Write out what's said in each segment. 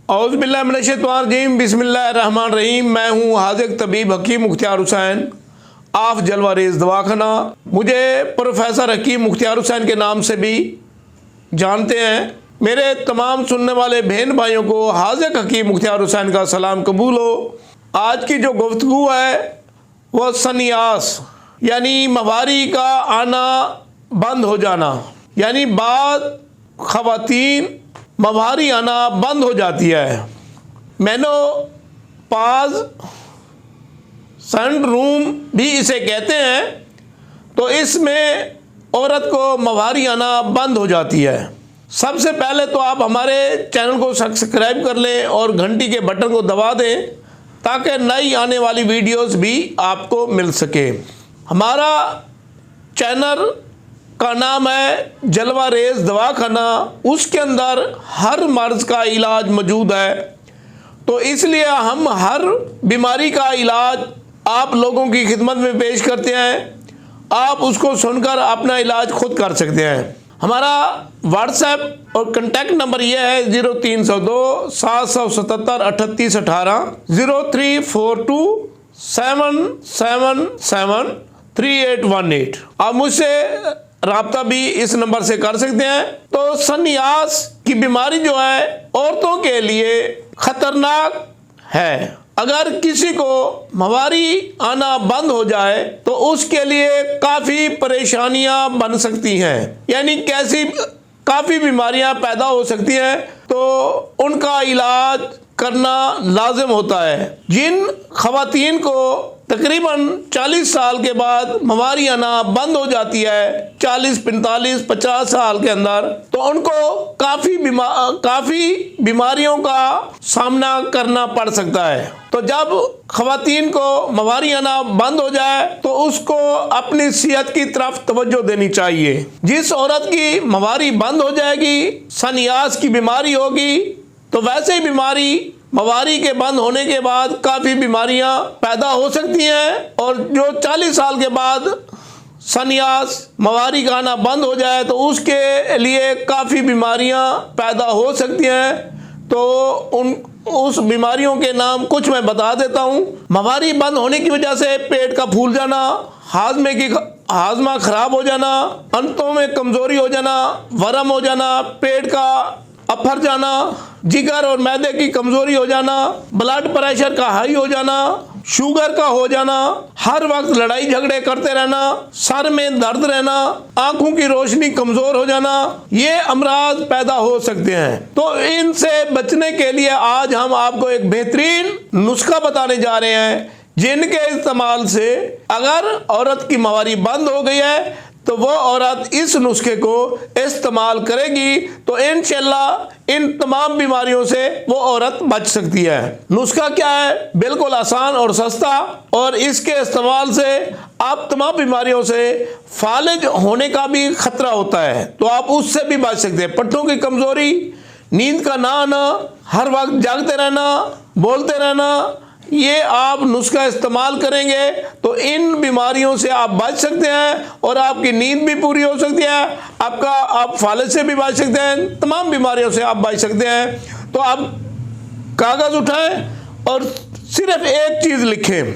औज़ुबिल्लाहिमिनश्शैतानिर्रजीम बिस्मिल्लाहिर्रहमानिर्रहीम। मैं हूँ हाज़िक तबीब हकीम मुख्तियार हुसैन आफ जलवा रेज़ दवाखाना। मुझे प्रोफेसर हकीम मुख्तियार हुसैन के नाम से भी जानते हैं। मेरे तमाम सुनने वाले बहन भाइयों को हाज़िक हकीम मुख्तियार हुसैन का सलाम कबूल हो। आज की जो गुफ्तगू है वह सन्यास यानी माहवारी का आना बंद हो जाना, यानी बाद ख़वातीन माहवारी आना बंद हो जाती है। मेनोपॉज़ सिंड्रोम भी इसे कहते हैं। तो इसमें औरत को माहवारी आना बंद हो जाती है। सबसे पहले तो आप हमारे चैनल को सब्सक्राइब कर लें और घंटी के बटन को दबा दें ताकि नई आने वाली वीडियोस भी आपको मिल सके। हमारा चैनल का नाम है जलवा रेज़ दवाखाना। उसके अंदर हर मर्ज़ का इलाज मौजूद है, तो इसलिए हम हर बीमारी का इलाज आप लोगों की खिदमत में पेश करते हैं। आप उसको सुनकर अपना इलाज खुद कर सकते हैं। हमारा व्हाट्सएप और कॉन्टैक्ट नंबर यह है 0302 777 3818 0342 777 3818। आप मुझसे राब्ता भी इस नंबर से कर सकते हैं। तो सन्यास की बीमारी जो है औरतों के लिए खतरनाक है। अगर किसी को माहवारी आना बंद हो जाए तो उसके लिए काफ़ी परेशानियां बन सकती हैं, यानी कैसी काफ़ी बीमारियां पैदा हो सकती हैं, तो उनका इलाज करना लाजिम होता है। जिन ख़वातीन को तकरीबन 40 साल के बाद माहवारी आना बंद हो जाती है, 40, 45, 50 साल के अंदर, तो उनको काफ़ी बीमारियों का सामना करना पड़ सकता है। तो जब ख़वातीन को माहवारी आना बंद हो जाए तो उसको अपनी सेहत की तरफ तवज्जो देनी चाहिए। जिस औरत की माहवारी बंद हो जाएगी, सन्यास की बीमारी होगी, तो वैसे ही बीमारी माहवारी के बंद होने के बाद काफ़ी बीमारियां पैदा हो सकती हैं। और जो 40 साल के बाद सन्यास माहवारी का आना बंद हो जाए तो उसके लिए काफ़ी बीमारियां पैदा हो सकती हैं। तो उस बीमारियों के नाम कुछ मैं बता देता हूँ। माहवारी बंद होने की वजह से पेट का फूल जाना, हाजमा खराब हो जाना, अंतों में कमज़ोरी हो जाना, वरम हो जाना, पेट का अफर जाना, जिगर और मैदे की कमज़ोरी हो जाना, ब्लड प्रेशर का हाई हो जाना, शुगर का हो जाना, हर वक्त लड़ाई झगड़े करते रहना, सर में दर्द रहना, आंखों की रोशनी कमज़ोर हो जाना, ये अमराज पैदा हो सकते हैं। तो इनसे बचने के लिए आज हम आपको एक बेहतरीन नुस्खा बताने जा रहे हैं, जिनके इस्तेमाल से अगर औरत की माहवारी बंद हो गई है तो वो औरत इस नुस्खे को इस्तेमाल करेगी तो इंशाल्लाह इन तमाम बीमारियों से वो औरत बच सकती है। नुस्खा क्या है? बिल्कुल आसान और सस्ता, और इसके इस्तेमाल से आप तमाम बीमारियों से फालिज होने का भी खतरा होता है, तो आप उससे भी बच सकते हैं। पट्टों की कमज़ोरी, नींद का ना आना, हर वक्त जागते रहना, बोलते रहना, ये आप नुस्खा इस्तेमाल करेंगे तो इन बीमारियों से आप बच सकते हैं और आपकी नींद भी पूरी हो सकती है। आप फालिज से भी बच सकते हैं, तमाम बीमारियों से आप बच सकते हैं। तो आप कागज़ उठाएं और सिर्फ एक चीज़ लिखें।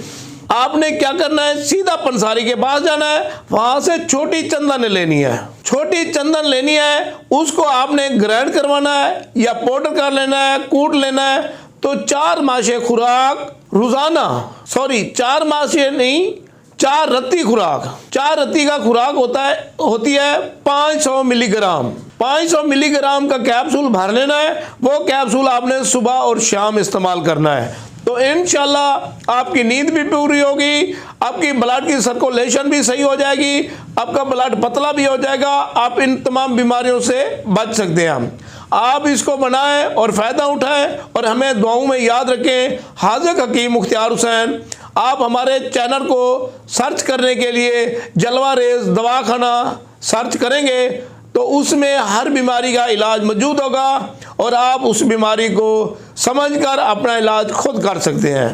आपने क्या करना है? सीधा पंसारी के पास जाना है, वहाँ से छोटी चंदन लेनी है। छोटी चंदन लेनी है, उसको आपने ग्राइंड करवाना है या पाउडर कर लेना है, कूट लेना है। तो 4 मासे खुराक रोजाना, 4 मासे नहीं, 4 रत्ती खुराक, 4 रत्ती का खुराक होती है 500 मिलीग्राम। 500 मिलीग्राम का कैप्सूल भर लेना है। वो कैप्सूल आपने सुबह और शाम इस्तेमाल करना है। तो इंशाल्लाह आपकी नींद भी पूरी होगी, आपकी ब्लड की सर्कुलेशन भी सही हो जाएगी, आपका ब्लड पतला भी हो जाएगा, आप इन तमाम बीमारियों से बच सकते हैं। आप इसको बनाएं और फ़ायदा उठाएं और हमें दुआओं में याद रखें। हाज़िक हकीम मुख्तियार हुसैन। आप हमारे चैनल को सर्च करने के लिए जलवा रेज़ दवाखाना सर्च करेंगे तो उसमें हर बीमारी का इलाज मौजूद होगा और आप उस बीमारी को समझकर अपना इलाज खुद कर सकते हैं।